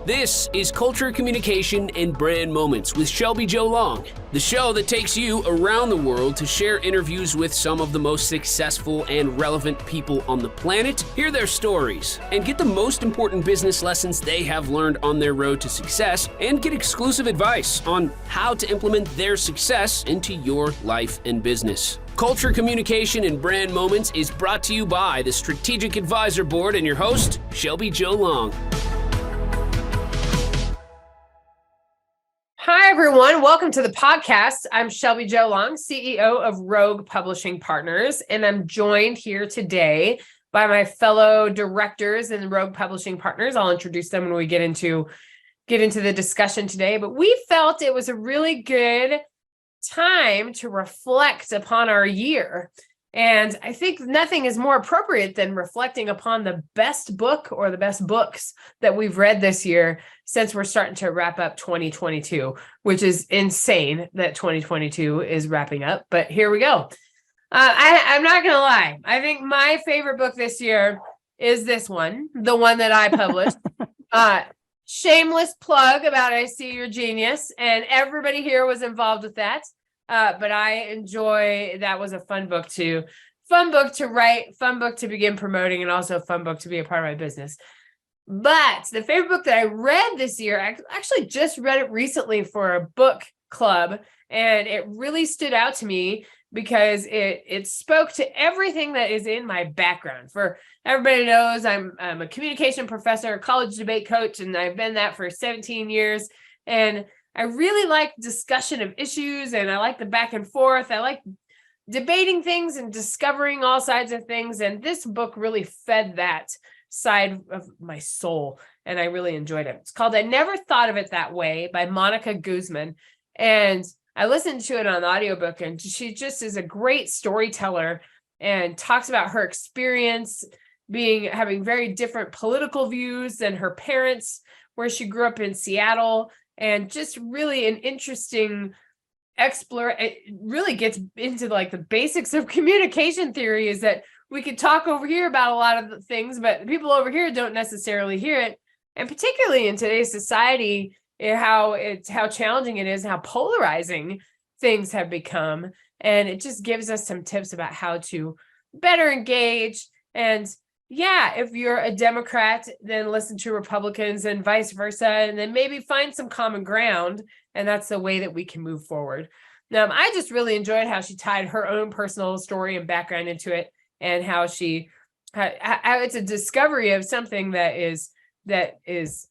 This is Culture, Communication, and Brand Moments with Shelby Jo Long, the show that takes you around the world to share interviews with some of the most successful and relevant people on the planet, hear their stories, and get the most important business lessons they have learned on their road to success, and get exclusive advice on how to implement their success into your life and business. Culture, Communication, and Brand Moments is brought to you by the Strategic Advisor Board and your host, Shelby Jo Long. Hi, everyone. Welcome to the podcast. I'm Shelby Jo Long, CEO of Rogue Publishing Partners, and I'm joined here today by my fellow directors in Rogue Publishing Partners. I'll introduce them when we get into the discussion today, but we felt it was a really good time to reflect upon our year. And I think nothing is more appropriate than reflecting upon the best book or the best books that we've read this year, since we're starting to wrap up 2022, which is insane that 2022 is wrapping up. But here we go. I'm not going to lie. I think my favorite book this year is this one, the one that I published. Shameless plug about I See Your Genius. And everybody here was involved with that. But that was a fun book to write, fun book to begin promoting, and also a fun book to be a part of my business. But the favorite book that I read this year, I actually just read it recently for a book club, and it really stood out to me because it spoke to everything that is in my background. For everybody knows, I'm a communication professor, a college debate coach, and I've been that for 17 years. And I really like discussion of issues, and I like the back and forth. I like debating things and discovering all sides of things. And this book really fed that side of my soul, and I really enjoyed it. It's called I Never Thought of It That Way by Monica Guzman. And I listened to it on audiobook, and she just is a great storyteller and talks about her experience having very different political views than her parents, where she grew up in Seattle. And just really an interesting it really gets into like the basics of communication theory, is that we could talk over here about a lot of the things, but the people over here don't necessarily hear it. And particularly in today's society, how challenging it is, how polarizing things have become. And it just gives us some tips about how to better engage. And yeah, if you're a Democrat, then listen to Republicans and vice versa, and then maybe find some common ground. And that's the way that we can move forward. Now, I just really enjoyed how she tied her own personal story and background into it, and how it's a discovery of something that is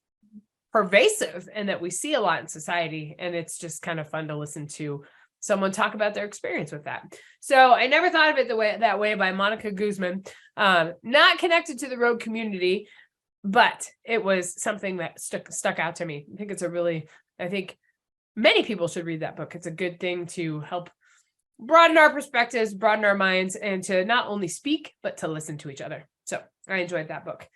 pervasive and that we see a lot in society. And it's just kind of fun to listen to someone talk about their experience with that. So I Never Thought of It that way by Monica Guzman. Not connected to the Rogue community, but it was something that stuck out to me. I think many people should read that book. It's a good thing to help broaden our perspectives, broaden our minds, and to not only speak, but to listen to each other. So I enjoyed that book.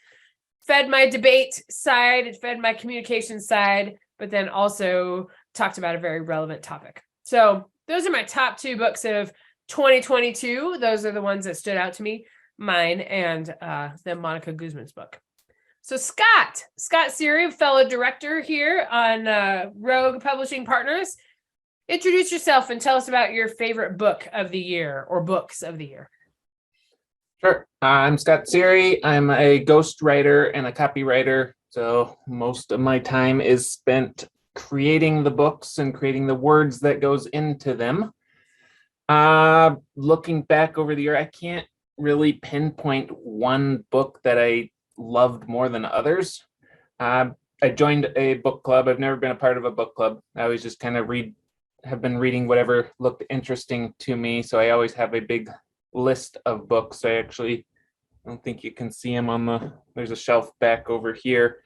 Fed my debate side, it fed my communication side, but then also talked about a very relevant topic. So those are my top two books of 2022. Those are the ones that stood out to me, mine and then Monica Guzman's book. So Scott Sery, fellow director here on Rogue Publishing Partners, introduce yourself and tell us about your favorite book of the year or books of the year. Sure. I'm Scott Sery. I'm a ghostwriter and a copywriter. So most of my time is spent creating the books and creating the words that goes into them. Looking back over the year, I can't really pinpoint one book that I loved more than others. I joined a book club. I've never been a part of a book club. I always just kind of have been reading whatever looked interesting to me. So I always have a big list of books. I don't think you can see them there's a shelf back over here,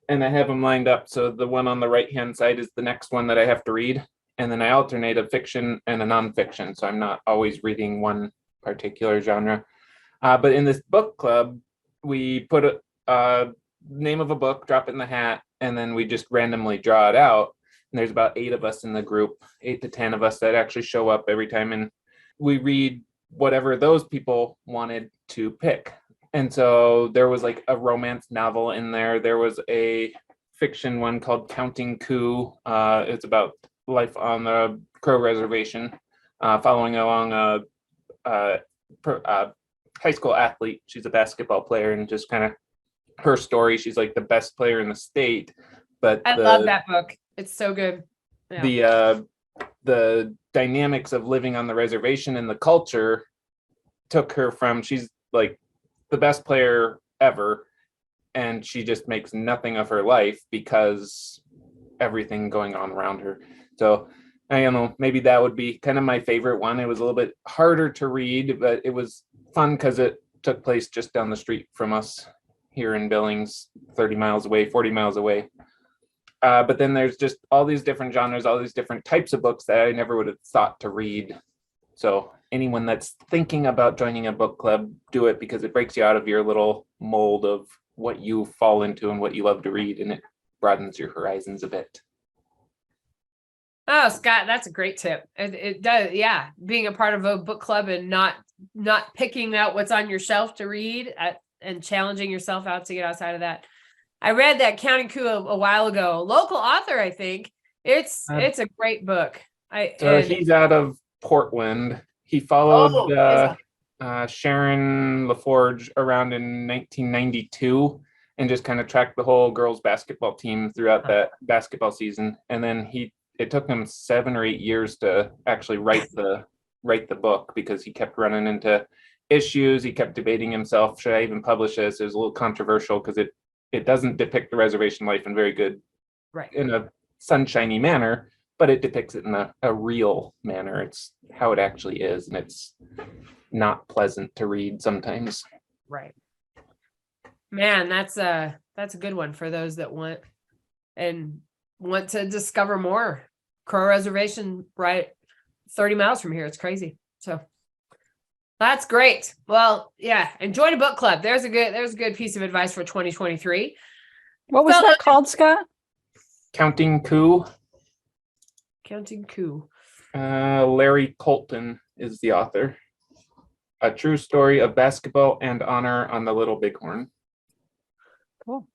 and I have them lined up. So the one on the right-hand side is the next one that I have to read. And then I alternate a fiction and a nonfiction. So I'm not always reading one particular genre. But in this book club, we put a name of a book, drop it in the hat, and then we just randomly draw it out. And there's about 8 of us in the group, 8 to 10 of us that actually show up every time. And we read whatever those people wanted to pick. And so there was like a romance novel in there. There was a fiction one called Counting Coup. It's about life on the Crow Reservation, following along a high school athlete. She's a basketball player, and just kind of her story. She's like the best player in the state, but I love that book. It's so good. Yeah. The dynamics of living on the reservation and the culture took her from, she's like the best player ever, and she just makes nothing of her life because everything going on around her. So I don't know, maybe that would be kind of my favorite one. It was a little bit harder to read, but it was fun because it took place just down the street from us here in Billings, 30 miles away, 40 miles away. But then there's just all these different genres, all these different types of books that I never would have thought to read. So anyone that's thinking about joining a book club, do it, because it breaks you out of your little mold of what you fall into and what you love to read, and it broadens your horizons a bit. Oh, Scott, that's a great tip. It does, yeah. Being a part of a book club and not picking out what's on your shelf to read and challenging yourself out to get outside of that. I read that Counting Coup a while ago. Local author, I think. It's a great book. He's out of Portland. He followed Sharon LaForge around in 1992 and just kind of tracked the whole girls basketball team throughout that basketball season. And then it took him 7 or 8 years to actually write the book, because he kept running into issues. He kept debating himself, should I even publish this? It was a little controversial because it doesn't depict the reservation life in very good, right, in a sunshiny manner, but it depicts it in a real manner. It's how it actually is, and it's not pleasant to read sometimes. Right. Man, that's a good one for those that want to discover more. Crow Reservation, right 30 miles from here. It's crazy. So that's great. Well, yeah, and join a book club. There's a good piece of advice for 2023. What was that called, Scott? Counting Coup. Counting Coup. Larry Colton is the author. A true story of basketball and honor on the Little Bighorn. Cool.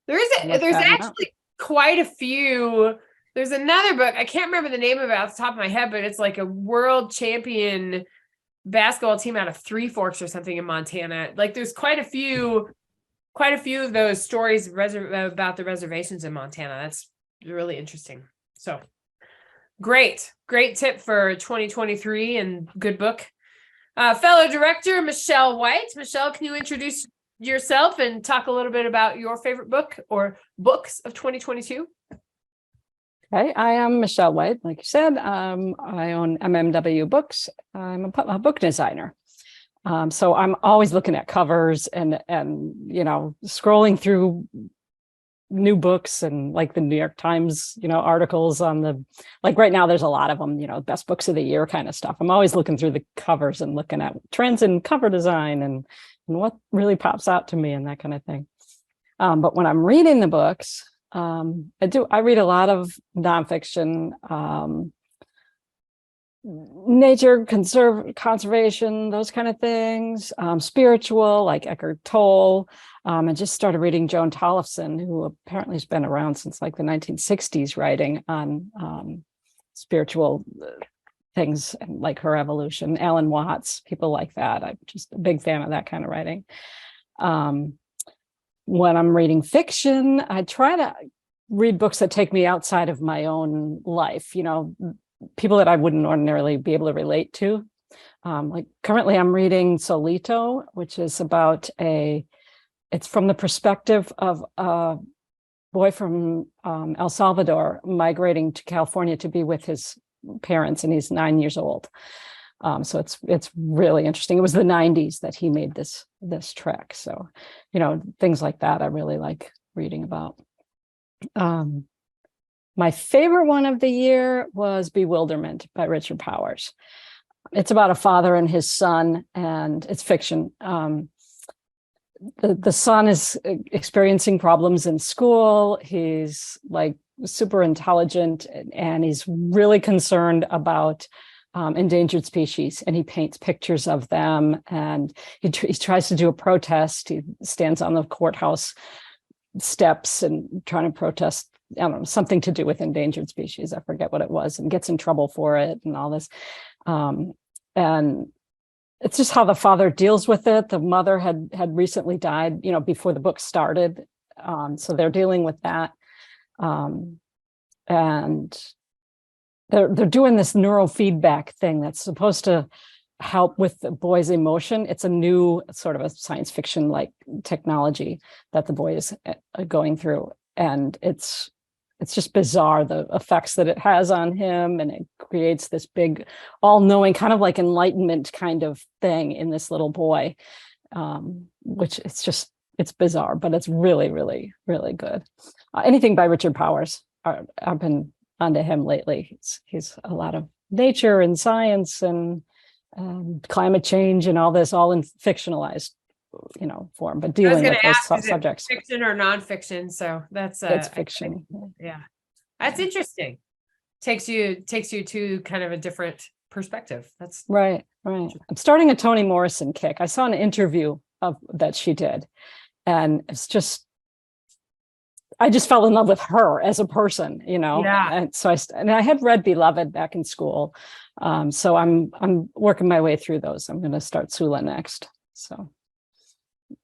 There's actually quite a few. There's another book. I can't remember the name of it off the top of my head, but it's like a world champion basketball team out of Three Forks or something in Montana. Like there's quite a few of those stories about the reservations in Montana. That's really interesting. So great tip for 2023 and good book. Fellow director, Michelle White. Michelle, can you introduce yourself and talk a little bit about your favorite book or books of 2022? Okay, I am Michelle White, like you said. I own MMW Books. I'm a book designer. So I'm always looking at covers and scrolling through new books and like the New York Times, articles on like right now there's a lot of them, best books of the year kind of stuff. I'm always looking through the covers and looking at trends in cover design and what really pops out to me and that kind of thing. But when I'm reading the books, I read a lot of nonfiction, nature, conservation, those kind of things, spiritual, like Eckhart Tolle. I just started reading Joan Tollefson, who apparently has been around since like the 1960s, writing on spiritual things like her evolution. Alan Watts, people like that. I'm just a big fan of that kind of writing. When I'm reading fiction, I try to read books that take me outside of my own life, people that I wouldn't ordinarily be able to relate to. Like currently I'm reading Solito, which is it's from the perspective of a boy from El Salvador migrating to California to be with his parents, and he's 9 years old. So it's really interesting. It was the 90s that he made this trek. So, things like that I really like reading about. My favorite one of the year was Bewilderment by Richard Powers. It's about a father and his son, and it's fiction. The son is experiencing problems in school. He's like super intelligent, and he's really concerned about endangered species, and he paints pictures of them, and he tries to do a protest. He stands on the courthouse steps and trying to protest, I don't know, something to do with endangered species. I forget what it was, and gets in trouble for it and all this. And it's just how the father deals with it. The mother had recently died, before the book started. So they're dealing with that. And they're doing this neurofeedback thing that's supposed to help with the boy's emotion. It's a new sort of a science fiction like technology that the boy is going through. And it's just bizarre, the effects that it has on him. And it creates this big, all-knowing kind of like enlightenment kind of thing in this little boy, which it's bizarre, but it's really, really, really good. Anything by Richard Powers, I've been onto him lately. He's a lot of nature and science and climate change and all this, all in fictionalized, form, but dealing with those subjects. Fiction or nonfiction? So that's it's fiction. Yeah, that's interesting. Takes you to kind of a different perspective. That's right. I'm starting a Toni Morrison kick. I saw an interview that she did, and I just fell in love with her as a person, Yeah. And so I had read Beloved back in school. So I'm working my way through those. I'm going to start Sula next. So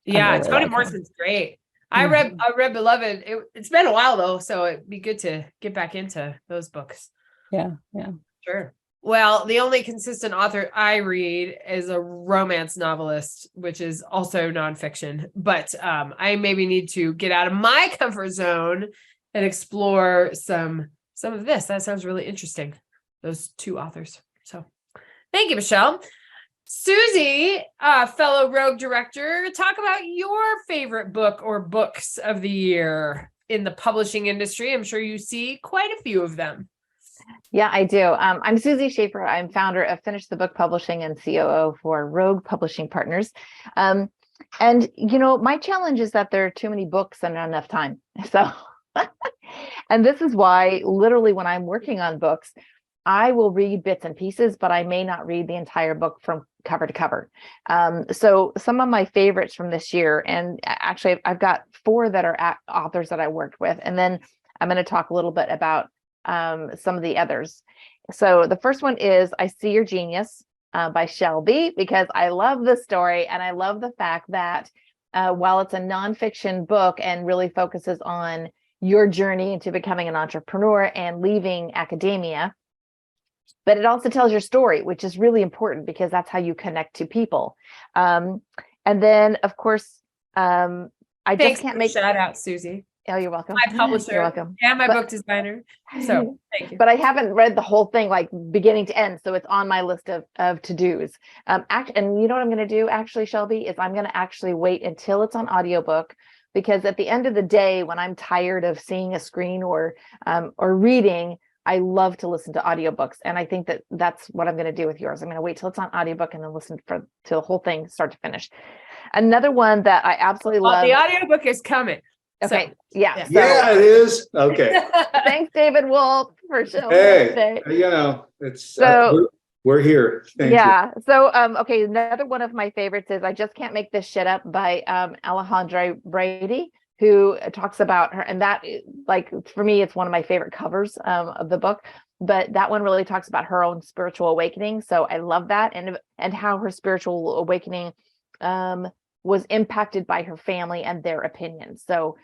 yeah, really Toni like Morrison's great. I read Beloved. It's been a while though, so it'd be good to get back into those books. Yeah. Sure. Well, the only consistent author I read is a romance novelist, which is also nonfiction. But I maybe need to get out of my comfort zone and explore some of this. That sounds really interesting. Those two authors. So thank you, Michelle. Susie, fellow Rogue director, talk about your favorite book or books of the year in the publishing industry. I'm sure you see quite a few of them. Yeah, I do. I'm Susie Schaefer. I'm founder of Finish the Book Publishing and COO for Rogue Publishing Partners. And, my challenge is that there are too many books and not enough time. So, and this is why literally when I'm working on books, I will read bits and pieces, but I may not read the entire book from cover to cover. So some of my favorites from this year, and actually I've got 4 that are authors that I worked with, and then I'm going to talk a little bit about some of the others. So the first one is I See Your Genius by Shelby, because I love the story and I love the fact that while it's a nonfiction book and really focuses on your journey into becoming an entrepreneur and leaving academia, but it also tells your story, which is really important because that's how you connect to people. And then, of course, I just can't make shout out, Susie. Oh, you're welcome. My publisher. You're welcome. And my book designer. So thank you. But I haven't read the whole thing like beginning to end. So it's on my list of to-dos. And you know what I'm going to do actually, Shelby, is I'm going to actually wait until it's on audiobook, because at the end of the day, when I'm tired of seeing a screen or reading, I love to listen to audiobooks. And I think that's what I'm going to do with yours. I'm going to wait till it's on audiobook and then listen to the whole thing start to finish. Another one that I absolutely love. The audiobook is coming. Okay. So, yeah. Yeah, it is. Okay. Thanks, David Wolf, for showing Hey, today. it's So, we're here. Thank you. So, okay. Another one of my favorites is I Just Can't Make This Shit Up by Alejandra Brady, who talks about her. And that, like, for me, it's one of my favorite covers of the book. But that one really talks about her own spiritual awakening. So I love that, and how her spiritual awakening was impacted by her family and their opinions. So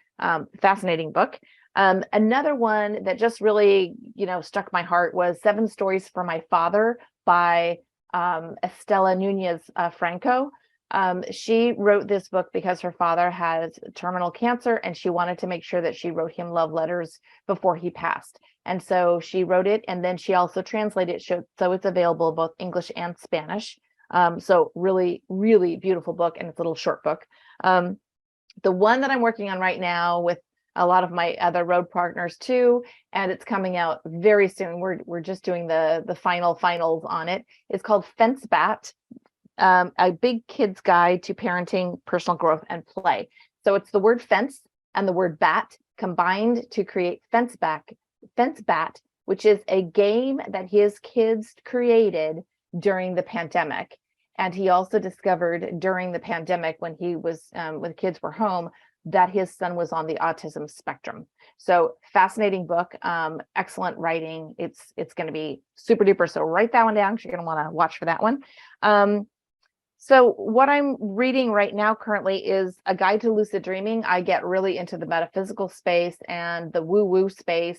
fascinating book. Another one that just really, struck my heart was 7 Stories for My Father by Estela Nunez Franco. She wrote this book because her father had terminal cancer, and she wanted to make sure that she wrote him love letters before he passed. And so she wrote it, and then she also translated it, so it's available in both English and Spanish. So really, really beautiful book, and it's a little short book. The one that I'm working on right now with a lot of my other road partners too, and it's coming out very soon. We're just doing the finals on it. It's called Fence Bat, a big kid's guide to parenting, personal growth, and play. So it's the word fence and the word bat combined to create Fence Bat, which is a game that his kids created during the pandemic. And he also discovered during the pandemic, when he was when the kids were home, that his son was on the autism spectrum. So fascinating book, excellent writing. It's going to be super duper. So write that one down, because you're going to want to watch for that one. So what I'm reading right now currently is A Guide to Lucid Dreaming. I get really into the metaphysical space and the woo-woo space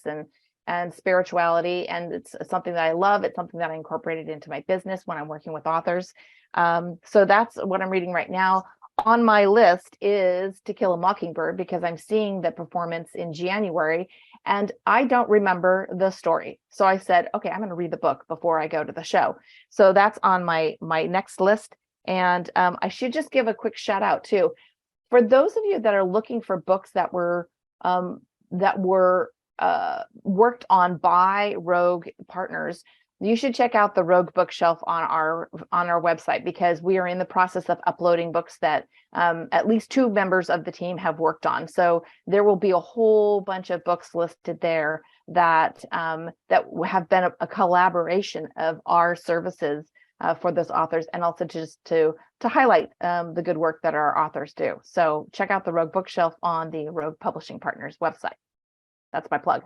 and spirituality. And it's something that I love. It's something that I incorporated into my business when I'm working with authors. So that's what I'm reading right now. On my list is To Kill a Mockingbird, because I'm seeing the performance in January and I don't remember the story. So I said, okay, I'm going to read the book before I go to the show. So that's on my next list. And I should just give a quick shout out too. For those of you that are looking for books that were worked on by Rogue partners, you should check out the Rogue bookshelf on our website, because we are in the process of uploading books that at least 2 members of the team have worked on. So there will be a whole bunch of books listed there that have been a collaboration of our services for those authors, and also just to highlight the good work that our authors do. So check out the Rogue bookshelf on the Rogue Publishing Partners website. That's my plug.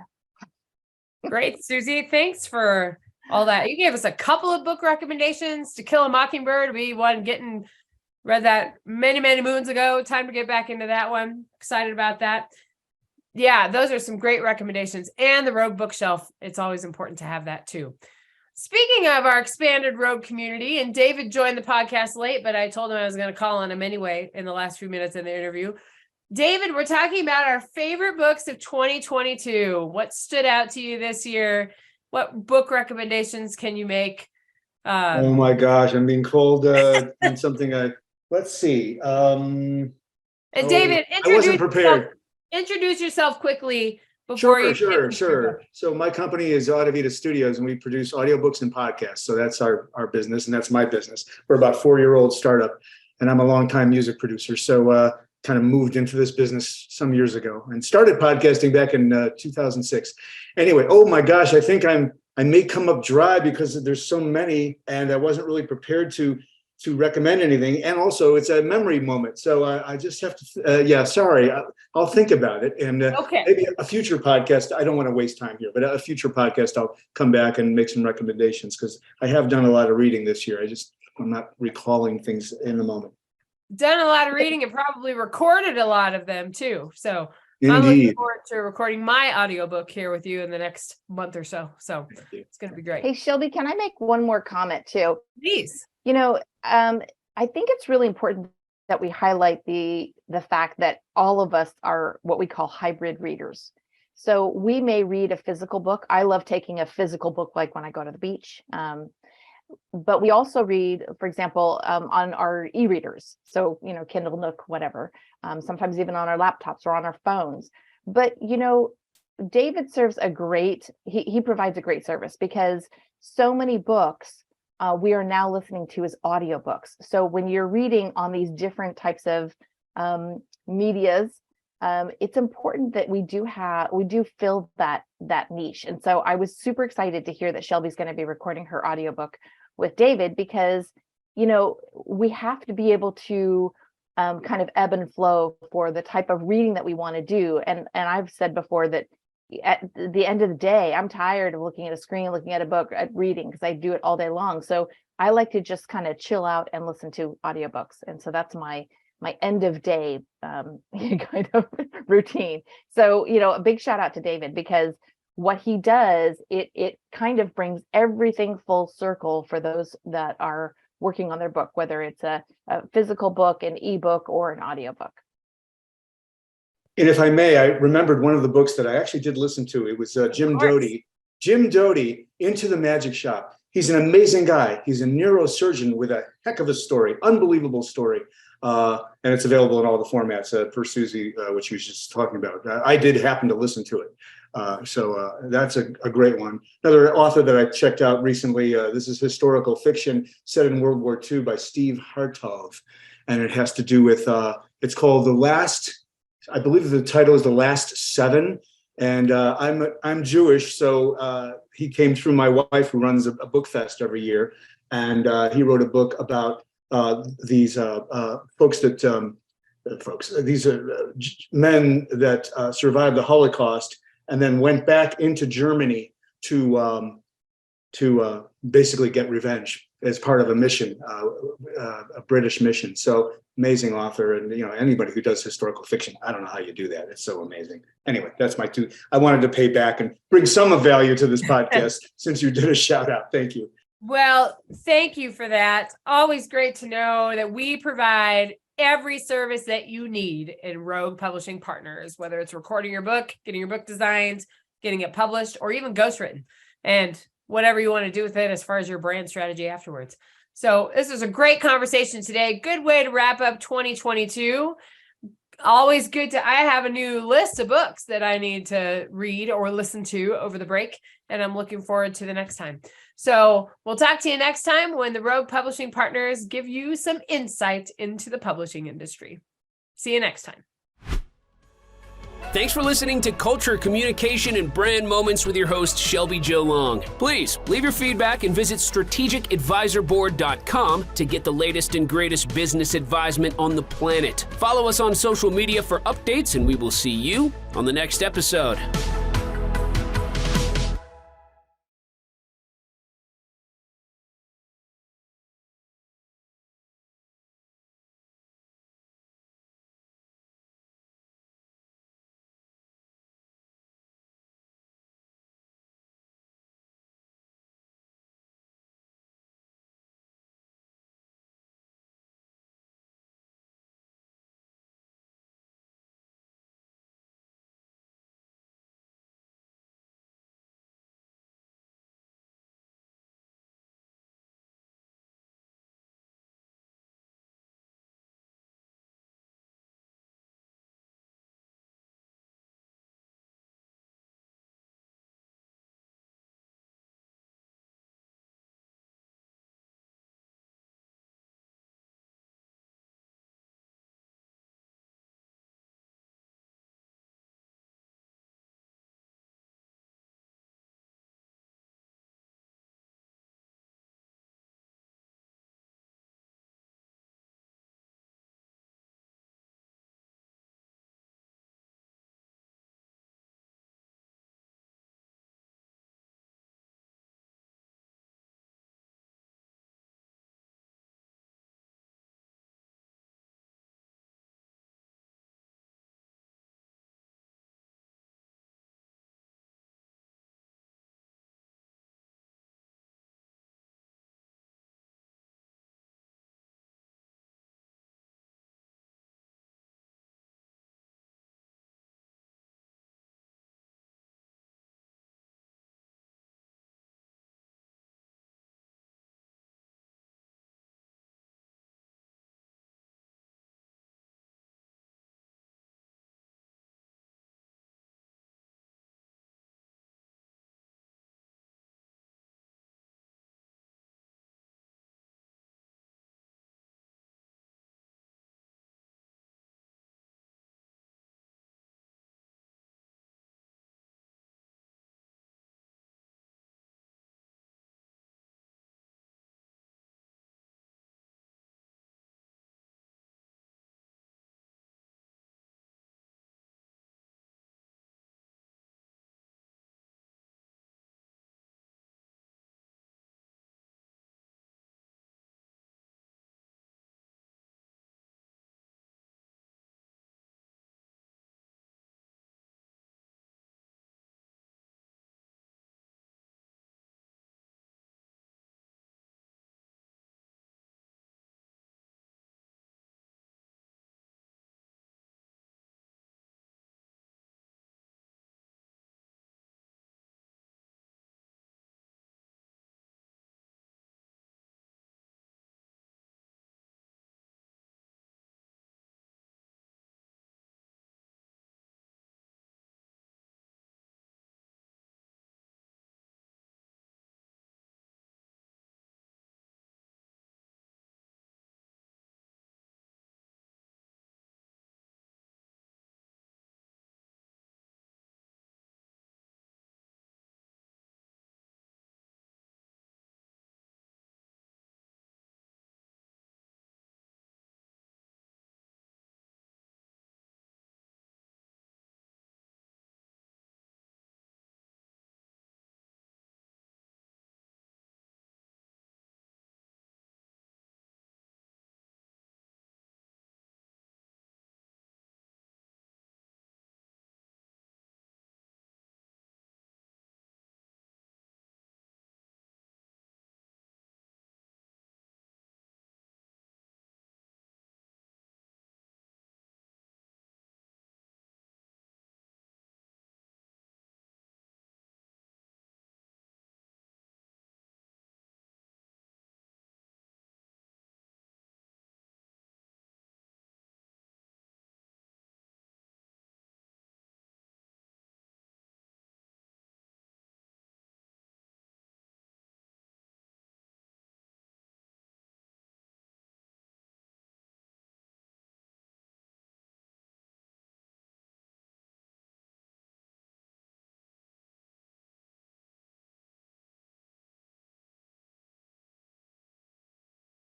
Great, Susie. Thanks for all that. You gave us a couple of book recommendations. To Kill a Mockingbird, we read that many, many moons ago. Time to get back into that one. Excited about that. Yeah, those are some great recommendations. And the Rogue bookshelf, it's always important to have that too. Speaking of our expanded Rogue community, and David joined the podcast late, but I told him I was going to call on him anyway in the last few minutes of the interview. David, we're talking about our favorite books of 2022. What stood out to you this year? What book recommendations can you make? Oh my gosh, I'm being called on something. Let's see. And David, I wasn't prepared. Introduce yourself quickly. Sure. So my company is Audiovita Studios, and we produce audiobooks and podcasts. So that's our business, and that's my business. We're about 4-year-old startup, and I'm a longtime music producer. So kind of moved into this business some years ago and started podcasting back in 2006. Anyway, oh my gosh, I think I may come up dry because there's so many, and I wasn't really prepared to recommend anything. And also it's a memory moment. So I just have to, sorry, I'll think about it. And okay. Maybe a future podcast, I don't want to waste time here, but a future podcast, I'll come back and make some recommendations, because I have done a lot of reading this year. I'm not recalling things in the moment. Done a lot of reading and probably recorded a lot of them too. So Indeed. I'm looking forward to recording my audiobook here with you in the next month or so. So it's going to be great. Hey, Shelby, can I make one more comment too? Please. I think it's really important that we highlight the fact that all of us are what we call hybrid readers. So we may read a physical book. I love taking a physical book, like when I go to the beach. But we also read, for example, on our e-readers. So, Kindle, Nook, whatever, sometimes even on our laptops or on our phones. But, David serves he provides a great service, because so many books we are now listening to as audiobooks. So when you're reading on these different types of medias, it's important that we do fill that niche. And so I was super excited to hear that Shelby's going to be recording her audiobook with David, because we have to be able to kind of ebb and flow for the type of reading that we want to do. And I've said before that at the end of the day, I'm tired of looking at a screen, looking at a book, at reading, because I do it all day long. So I like to just kind of chill out and listen to audiobooks. And so that's my end of day kind of routine. So, a big shout out to David, because what he does, it kind of brings everything full circle for those that are working on their book, whether it's a physical book, an ebook, or an audiobook. And if I may, I remembered one of the books that I actually did listen to. It was Jim Doty. Jim Doty, Into the Magic Shop. He's an amazing guy. He's a neurosurgeon with a heck of a story, unbelievable story. And it's available in all the formats per Susie, which she was just talking about. I did happen to listen to it. So that's a great one. Another author that I checked out recently, this is historical fiction set in World War II by Steve Hartov. And it has to do with, it's called I believe the title is The Last Seven. And I'm Jewish, so he came through my wife, who runs a book fest every year. And he wrote a book about these folks that folks. These are men that survived the Holocaust and then went back into Germany to basically get revenge as part of a mission, a British mission. So amazing author, and anybody who does historical fiction, I don't know how you do that. It's so amazing. Anyway, that's my two. I wanted to pay back and bring some of value to this podcast since you did a shout out. Thank you. Well, thank you for that. Always great to know that we provide every service that you need in Rogue Publishing Partners, whether it's recording your book, getting your book designed, getting it published, or even ghostwritten, and whatever you want to do with it as far as your brand strategy afterwards. So this was a great conversation today. Good way to wrap up 2022. Always good I have a new list of books that I need to read or listen to over the break, and I'm looking forward to the next time. So we'll talk to you next time when the Rogue Publishing Partners give you some insight into the publishing industry. See you next time. Thanks for listening to Culture, Communication, and Brand Moments with your host, Shelby Jo Long. Please leave your feedback and visit strategicadvisorboard.com to get the latest and greatest business advisement on the planet. Follow us on social media for updates, and we will see you on the next episode.